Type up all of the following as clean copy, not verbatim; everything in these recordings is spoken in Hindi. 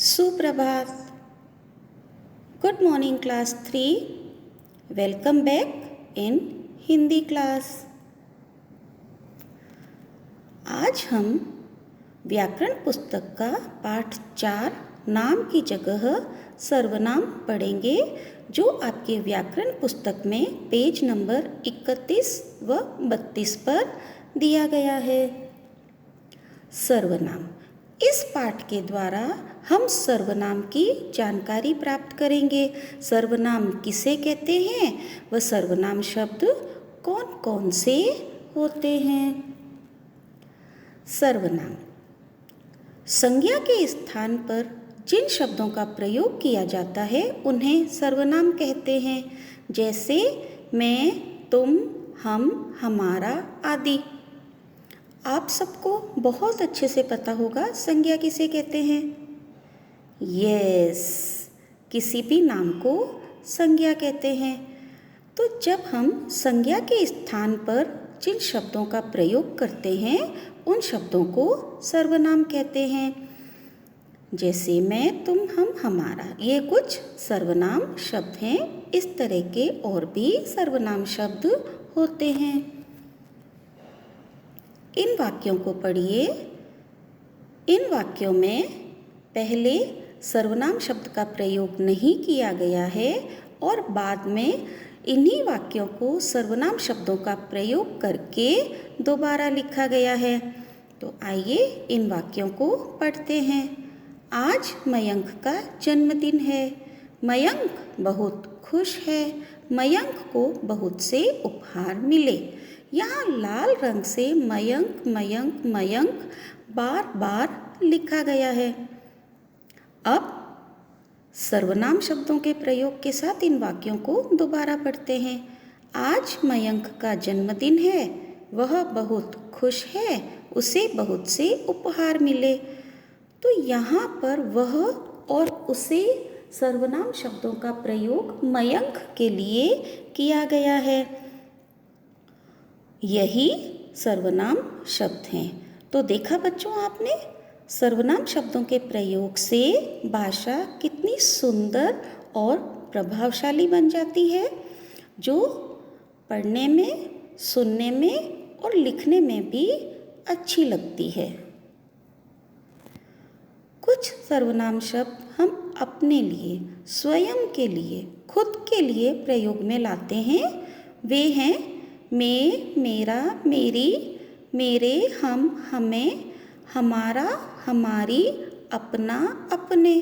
सुप्रभात। Good morning class 3। Welcome back in Hindi class. आज हम व्याकरण पुस्तक का पाठ 4 नाम की जगह सर्वनाम पढ़ेंगे, जो आपके व्याकरण पुस्तक में पेज नंबर 31 व 32 पर दिया गया है। सर्वनाम। इस पाठ के द्वारा हम सर्वनाम की जानकारी प्राप्त करेंगे। सर्वनाम किसे कहते हैं, वह सर्वनाम शब्द कौन कौन से होते हैं। सर्वनाम संज्ञा के स्थान पर जिन शब्दों का प्रयोग किया जाता है उन्हें सर्वनाम कहते हैं, जैसे मैं, तुम, हम, हमारा आदि। आप सबको बहुत अच्छे से पता होगा संज्ञा किसे कहते हैं। यस, किसी भी नाम को संज्ञा कहते हैं। तो जब हम संज्ञा के स्थान पर जिन शब्दों का प्रयोग करते हैं उन शब्दों को सर्वनाम कहते हैं, जैसे मैं, तुम, हम, हमारा। ये कुछ सर्वनाम शब्द हैं। इस तरह के और भी सर्वनाम शब्द होते हैं। इन वाक्यों को पढ़िए। इन वाक्यों में पहले सर्वनाम शब्द का प्रयोग नहीं किया गया है और बाद में इन्हीं वाक्यों को सर्वनाम शब्दों का प्रयोग करके दोबारा लिखा गया है। तो आइए इन वाक्यों को पढ़ते हैं। आज मयंक का जन्मदिन है। मयंक बहुत खुश है। मयंक को बहुत से उपहार मिले। यहाँ लाल रंग से मयंक मयंक मयंक बार बार लिखा गया है। अब सर्वनाम शब्दों के प्रयोग के साथ इन वाक्यों को दोबारा पढ़ते हैं। आज मयंक का जन्मदिन है। वह बहुत खुश है। उसे बहुत से उपहार मिले। तो यहाँ पर वह और उसे सर्वनाम शब्दों का प्रयोग मयंक के लिए किया गया है। यही सर्वनाम शब्द हैं। तो देखा बच्चों आपने, सर्वनाम शब्दों के प्रयोग से भाषा कितनी सुंदर और प्रभावशाली बन जाती है, जो पढ़ने में, सुनने में और लिखने में भी अच्छी लगती है। कुछ सर्वनाम शब्द हम अपने लिए, स्वयं के लिए, खुद के लिए प्रयोग में लाते हैं। वे हैं मैं, मेरा, मेरी, मेरे, हम, हमें, हमारा, हमारी, अपना, अपने,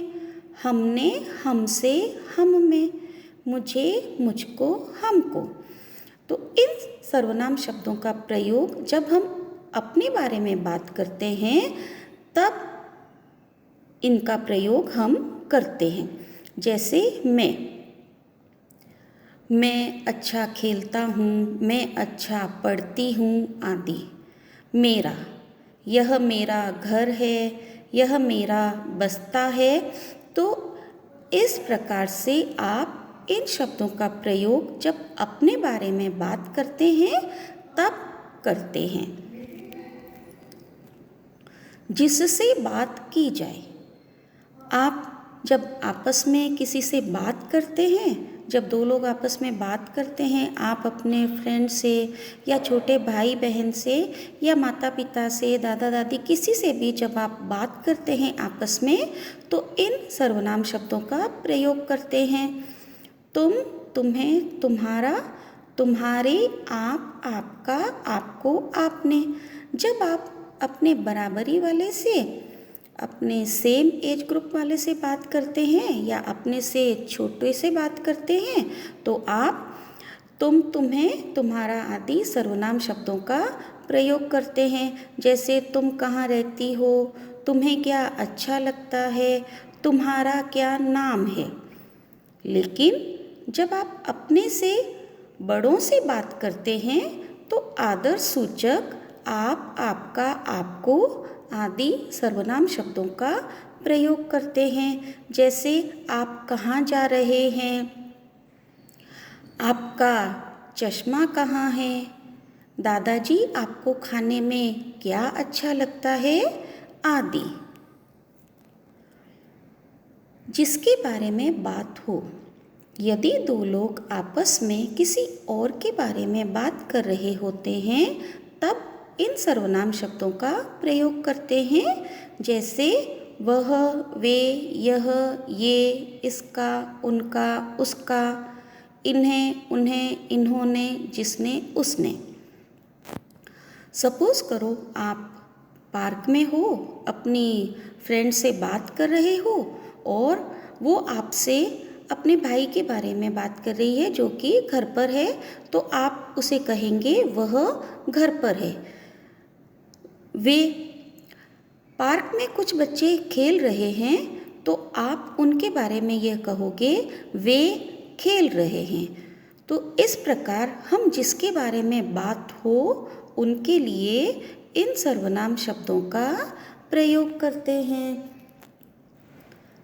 हमने, हमसे, हम में, मुझे, मुझको, हमको। तो इन सर्वनाम शब्दों का प्रयोग जब हम अपने बारे में बात करते हैं तब इनका प्रयोग हम करते हैं। जैसे मैं अच्छा खेलता हूँ, मैं अच्छा पढ़ती हूँ आदि। मेरा, यह मेरा घर है, यह मेरा बस्ता है। तो इस प्रकार से आप इन शब्दों का प्रयोग जब अपने बारे में बात करते हैं तब करते हैं। जिससे बात की जाए। आप जब आपस में किसी से बात करते हैं, जब दो लोग आपस में बात करते हैं, आप अपने फ्रेंड से या छोटे भाई बहन से या माता पिता से, दादा दादी, किसी से भी जब आप बात करते हैं आपस में, तो इन सर्वनाम शब्दों का प्रयोग करते हैं। तुम, तुम्हें, तुम्हारा, तुम्हारे, आप, आपका, आपको, आपने। जब आप अपने बराबरी वाले से, अपने सेम एज ग्रुप वाले से बात करते हैं या अपने से छोटे से बात करते हैं तो आप तुम, तुम्हें, तुम्हारा आदि सर्वनाम शब्दों का प्रयोग करते हैं। जैसे तुम कहाँ रहती हो, तुम्हें क्या अच्छा लगता है, तुम्हारा क्या नाम है। लेकिन जब आप अपने से बड़ों से बात करते हैं तो आदर सूचक आप, आपका, आपको आदि सर्वनाम शब्दों का प्रयोग करते हैं। जैसे आप कहाँ जा रहे हैं, आपका चश्मा कहाँ है, दादाजी आपको खाने में क्या अच्छा लगता है आदि। जिसके बारे में बात हो। यदि दो लोग आपस में किसी और के बारे में बात कर रहे होते हैं तब इन सर्वनाम शब्दों का प्रयोग करते हैं, जैसे वह, वे, यह, ये, इसका, उनका, उसका, इन्हें, उन्हें, इन्होंने, जिसने, उसने। सपोज करो आप पार्क में हो, अपनी फ्रेंड से बात कर रहे हो और वो आपसे अपने भाई के बारे में बात कर रही है जो कि घर पर है, तो आप उसे कहेंगे वह घर पर है। वे पार्क में कुछ बच्चे खेल रहे हैं तो आप उनके बारे में यह कहोगे वे खेल रहे हैं। तो इस प्रकार हम जिसके बारे में बात हो उनके लिए इन सर्वनाम शब्दों का प्रयोग करते हैं।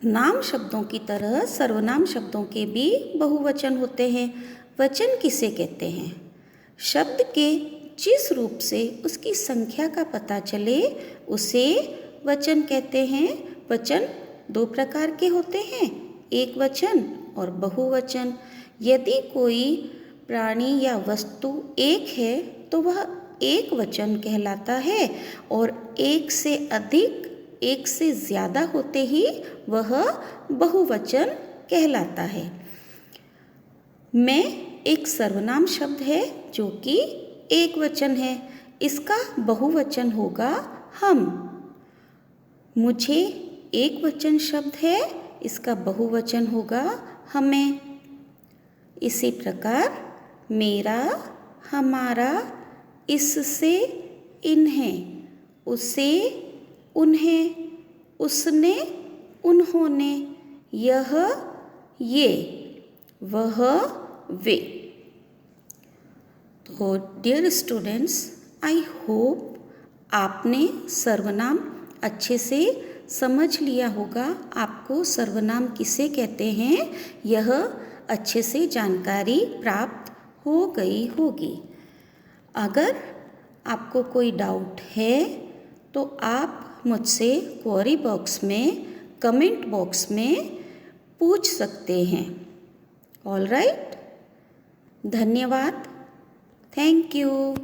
नाम शब्दों की तरह सर्वनाम शब्दों के भी बहुवचन होते हैं। वचन किसे कहते हैं? शब्द के जिस रूप से उसकी संख्या का पता चले उसे वचन कहते हैं। वचन दो प्रकार के होते हैं, एक वचन और बहुवचन। यदि कोई प्राणी या वस्तु एक है तो वह एक वचन कहलाता है और एक से अधिक, एक से ज़्यादा होते ही वह बहुवचन कहलाता है। मैं एक सर्वनाम शब्द है जो कि एक वचन है, इसका बहुवचन होगा हम। मुझे एक वचन शब्द है, इसका बहुवचन होगा हमें। इसी प्रकार मेरा, हमारा, इससे, इन्हें, उसे, उन्हें, उसने, उन्होंने, यह, ये, वह, वे। तो डियर स्टूडेंट्स, आई होप आपने सर्वनाम अच्छे से समझ लिया होगा। आपको सर्वनाम किसे कहते हैं यह अच्छे से जानकारी प्राप्त हो गई होगी। अगर आपको कोई डाउट है तो आप मुझसे क्वेरी बॉक्स में, कमेंट बॉक्स में पूछ सकते हैं। ऑल राइट, धन्यवाद, थैंक यू।